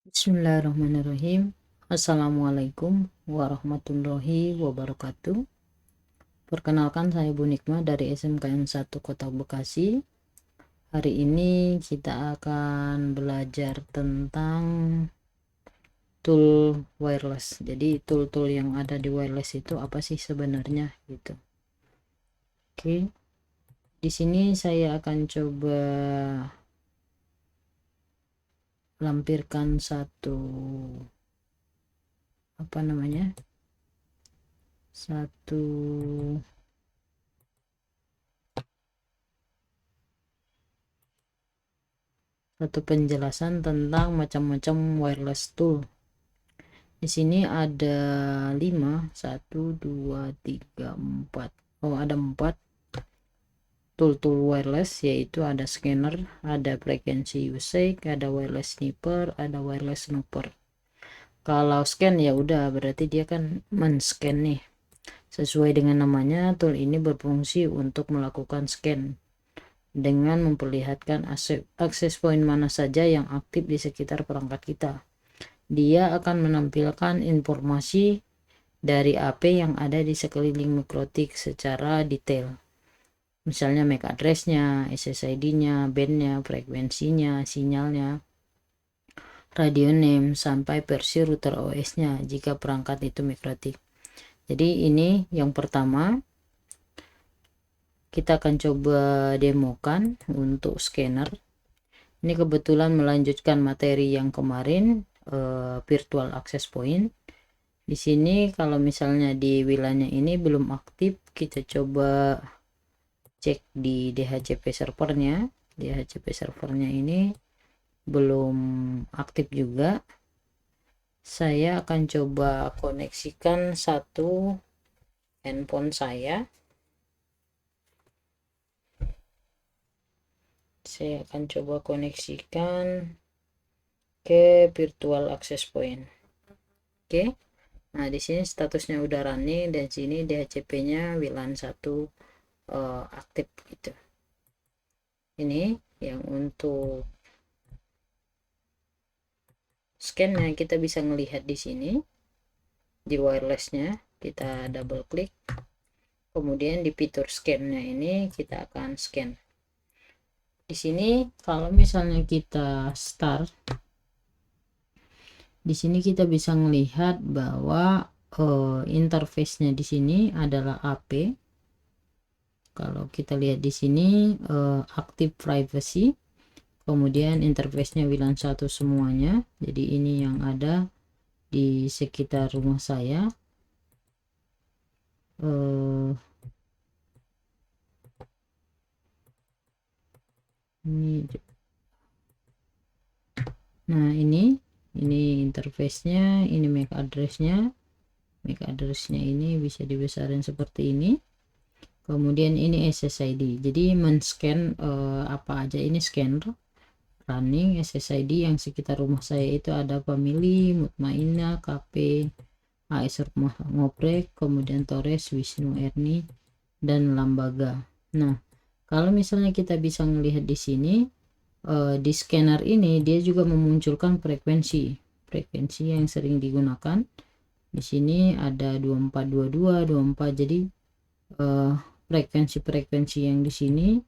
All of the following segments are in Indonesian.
Bismillahirrahmanirrahim. Assalamualaikum warahmatullahi wabarakatuh. Perkenalkan, saya Bu Nikmah dari SMKN 1 Kota Bekasi. Hari ini kita akan belajar tentang tool wireless. Jadi tool-tool yang ada di wireless itu apa sih sebenarnya gitu. Oke. Di sini saya akan coba lampirkan satu satu penjelasan tentang macam-macam wireless tool. Di sini ada 5, 1, 2, 3, 4. Ada 4 tool wireless, yaitu ada scanner, ada frequency usage, ada wireless sniffer, ada wireless snooper. Kalau scan ya udah berarti dia kan men-scan nih. Sesuai dengan namanya, tool ini berfungsi untuk melakukan scan dengan memperlihatkan akses point mana saja yang aktif di sekitar perangkat kita. Dia akan menampilkan informasi dari AP yang ada di sekeliling mikrotik secara detail. Misalnya MAC address-nya, SSID-nya, band-nya, frekuensinya, sinyalnya, radio name, sampai versi router OS-nya jika perangkat itu mikrotik. Jadi ini yang pertama. Kita akan coba demokan untuk scanner. Ini kebetulan melanjutkan materi yang kemarin, virtual access point. Di sini kalau misalnya di wilayahnya ini belum aktif, kita coba cek di DHCP servernya. DHCP servernya ini belum aktif juga. Saya akan coba koneksikan satu handphone saya. Saya akan coba koneksikan ke virtual access point. Oke. Nah, di sini statusnya udah running dan sini DHCP-nya WLAN 1 aktif gitu. Ini yang untuk scan-nya kita bisa melihat di sini di wireless-nya, kita double klik. Kemudian di fitur scan-nya ini kita akan scan. Di sini kalau misalnya kita start, di sini kita bisa melihat bahwa interface-nya di sini adalah AP. Kalau kita lihat di sini active privacy, kemudian interface-nya WLAN 1 semuanya. Jadi ini yang ada di sekitar rumah saya. Nah ini interface-nya, ini MAC address-nya. MAC address-nya ini bisa dibesarin seperti ini. Kemudian ini SSID. Jadi men-scan apa aja, ini scanner running SSID yang sekitar rumah saya itu ada Family, Mutmainah, KP, AS Rumah Ngoprek, kemudian Torres, Wisnu Erni, dan Lambaga. Nah, kalau misalnya kita bisa melihat di sini, di scanner ini dia juga memunculkan frekuensi yang sering digunakan. Di sini ada 2422, 24. Jadi frekuensi yang di sini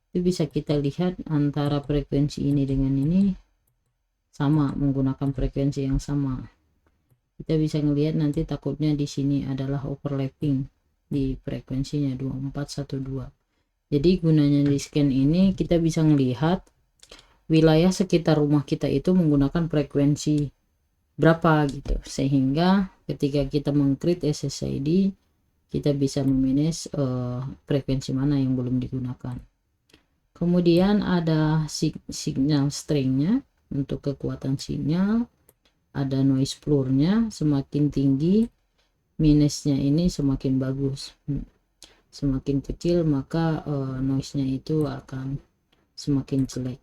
itu bisa kita lihat antara frekuensi ini dengan ini sama, menggunakan frekuensi yang sama. Kita bisa ngelihat nanti takutnya di sini adalah overlapping di frekuensinya 2412. Jadi gunanya di scan ini kita bisa melihat wilayah sekitar rumah kita itu menggunakan frekuensi berapa gitu, sehingga ketika kita meng-create SSID kita bisa memanage frekuensi mana yang belum digunakan. Kemudian ada signal strength-nya untuk kekuatan sinyal, ada noise floor-nya, semakin tinggi minusnya ini semakin bagus, semakin kecil maka noise-nya itu akan semakin jelek.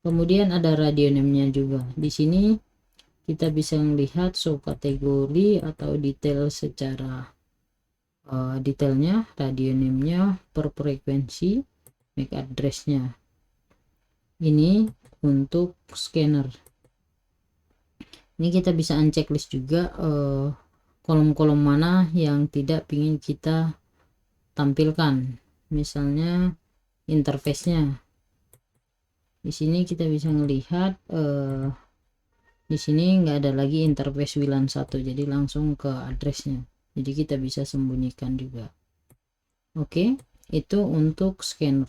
Kemudian ada radio name-nya juga. Di sini kita bisa melihat subkategori atau detail secara detailnya, radio name-nya per frekuensi, MAC address-nya. Ini untuk scanner. Ini kita bisa unchecklist juga kolom-kolom mana yang tidak ingin kita tampilkan, misalnya interface-nya. Di sini kita bisa melihat di sini nggak ada lagi interface WLAN 1, jadi langsung ke addressnya, jadi kita bisa sembunyikan juga. Oke, itu untuk scanner.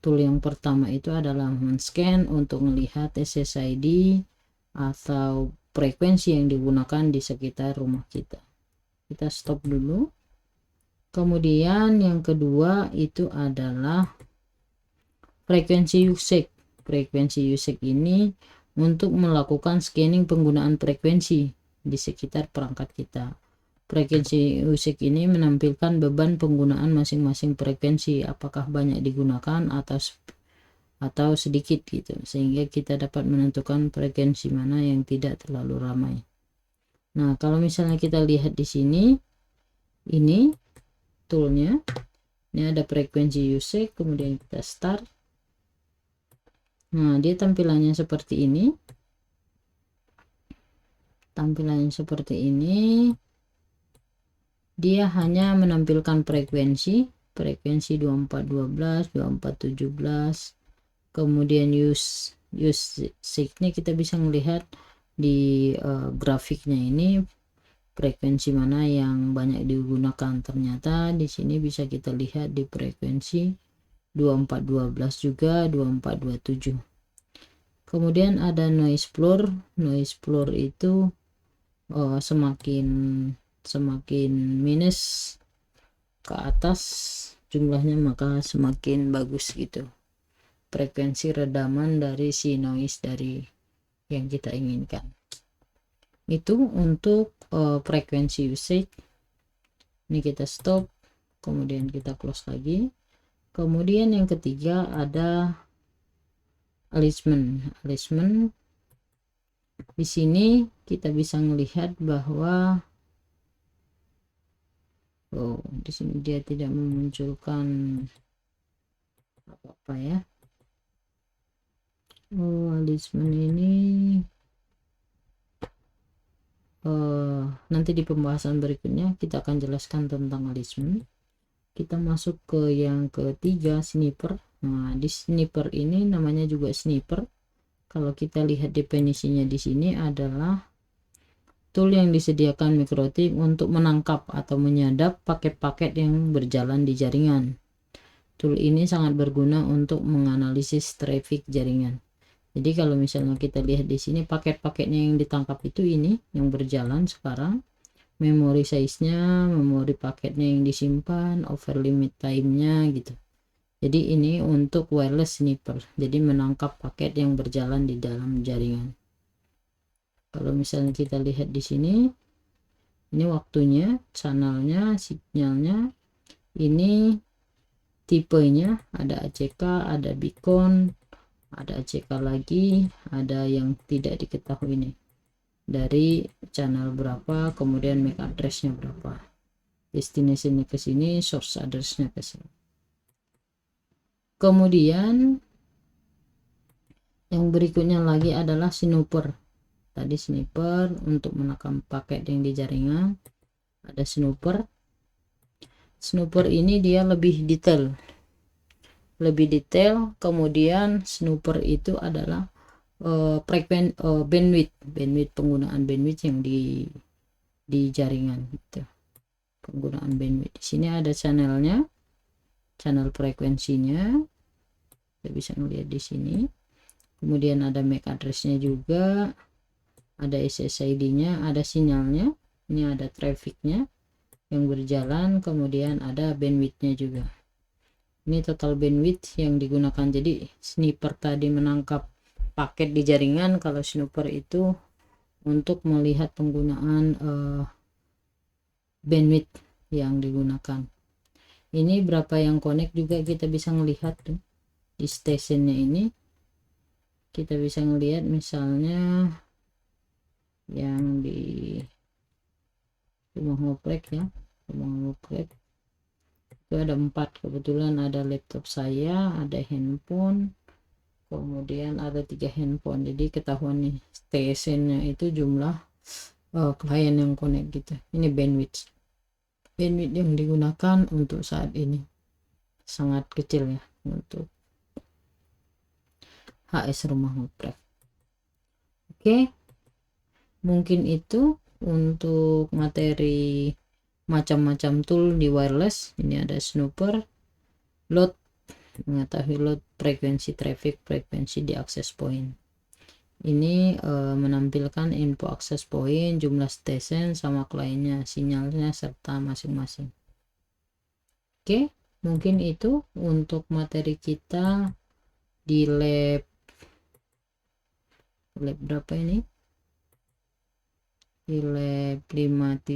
Tool yang pertama itu adalah men-scan untuk melihat SSID atau frekuensi yang digunakan di sekitar rumah kita. Kita stop dulu. Kemudian yang kedua itu adalah frekuensi usage. Frekuensi usage ini untuk melakukan scanning penggunaan frekuensi di sekitar perangkat kita. Frekuensi usage ini menampilkan beban penggunaan masing-masing frekuensi, apakah banyak digunakan atau sedikit gitu, sehingga kita dapat menentukan frekuensi mana yang tidak terlalu ramai. Nah, kalau misalnya kita lihat di sini, ini toolnya, ini ada frekuensi usage, kemudian kita start. Nah, dia tampilannya seperti ini. Tampilannya seperti ini. Dia hanya menampilkan frekuensi 2412, 2417. Kemudian usage ini kita bisa melihat di grafiknya ini frekuensi mana yang banyak digunakan. Ternyata di sini bisa kita lihat di frekuensi 2412 juga 2427. Kemudian ada noise floor. Noise floor itu semakin minus ke atas jumlahnya, maka semakin bagus gitu frekuensi redaman dari si noise dari yang kita inginkan. Itu untuk frekuensi usage. Ini kita stop, kemudian kita close lagi. Kemudian yang ketiga ada alignment. Di sini kita bisa melihat bahwa di sini dia tidak memunculkan apa-apa ya. Alignment ini nanti di pembahasan berikutnya kita akan jelaskan tentang alignment. Kita masuk ke yang ketiga, sniper. Nah, di sniper ini namanya juga sniper. Kalau kita lihat definisinya di sini adalah tool yang disediakan MikroTik untuk menangkap atau menyadap paket-paket yang berjalan di jaringan. Tool ini sangat berguna untuk menganalisis traffic jaringan. Jadi kalau misalnya kita lihat di sini paket-paketnya yang ditangkap itu ini yang berjalan sekarang, memori size-nya, memori paketnya yang disimpan, over limit time-nya gitu. Jadi ini untuk wireless sniper, jadi menangkap paket yang berjalan di dalam jaringan. Kalau misalnya kita lihat di sini, ini waktunya, channelnya, sinyalnya, ini tipenya, ada ACK, ada beacon, ada ACK lagi, ada yang tidak diketahui nih, dari channel berapa, kemudian MAC address-nya berapa, destination-nya ke sini, source address-nya ke sini. Kemudian yang berikutnya lagi adalah snooper. Tadi sniper untuk menekan paket yang di jaringan, ada snooper. Snooper ini dia lebih detail, kemudian snooper itu adalah bandwidth penggunaan bandwidth yang di jaringan gitu. Penggunaan bandwidth di sini ada channelnya, channel frekuensinya kita bisa melihat di sini. Kemudian ada MAC address-nya juga, ada SSID-nya, ada sinyalnya, ini ada traffic-nya yang berjalan, kemudian ada bandwidth-nya juga. Ini total bandwidth yang digunakan. Jadi sniper tadi menangkap paket di jaringan, kalau snooper itu untuk melihat penggunaan bandwidth yang digunakan. Ini berapa yang connect juga kita bisa melihat tuh di stationnya. Ini kita bisa melihat misalnya yang di rumah ngoprek ya, rumah ngoprek itu ada 4, kebetulan ada laptop saya, ada handphone, kemudian ada 3 handphone, jadi ketahuan nih TSN nya itu jumlah klien yang connect gitu. Ini bandwidth yang digunakan untuk saat ini sangat kecil ya untuk HS rumah ngoprek. Oke, mungkin itu untuk materi macam-macam tool di wireless. Ini ada snooper, load, mengetahui load, frekuensi traffic, frekuensi di access point. Ini menampilkan info access point, jumlah station sama kliennya, sinyalnya serta masing-masing. Oke, mungkin itu untuk materi kita di lab berapa ini? Di lab 5.5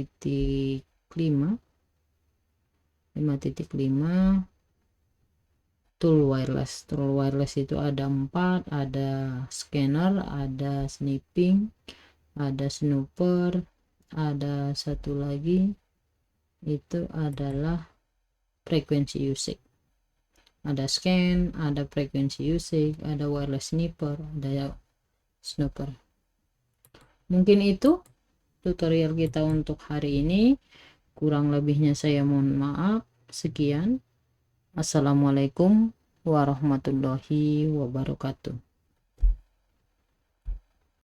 tool wireless itu ada 4, ada scanner, ada snipping, ada snooper, ada satu lagi itu adalah frekuensi usage. Ada scan, ada frekuensi usage, ada wireless sniffer, ada snooper. Mungkin itu tutorial kita untuk hari ini. Kurang lebihnya saya mohon maaf. Sekian. Assalamualaikum warahmatullahi wabarakatuh.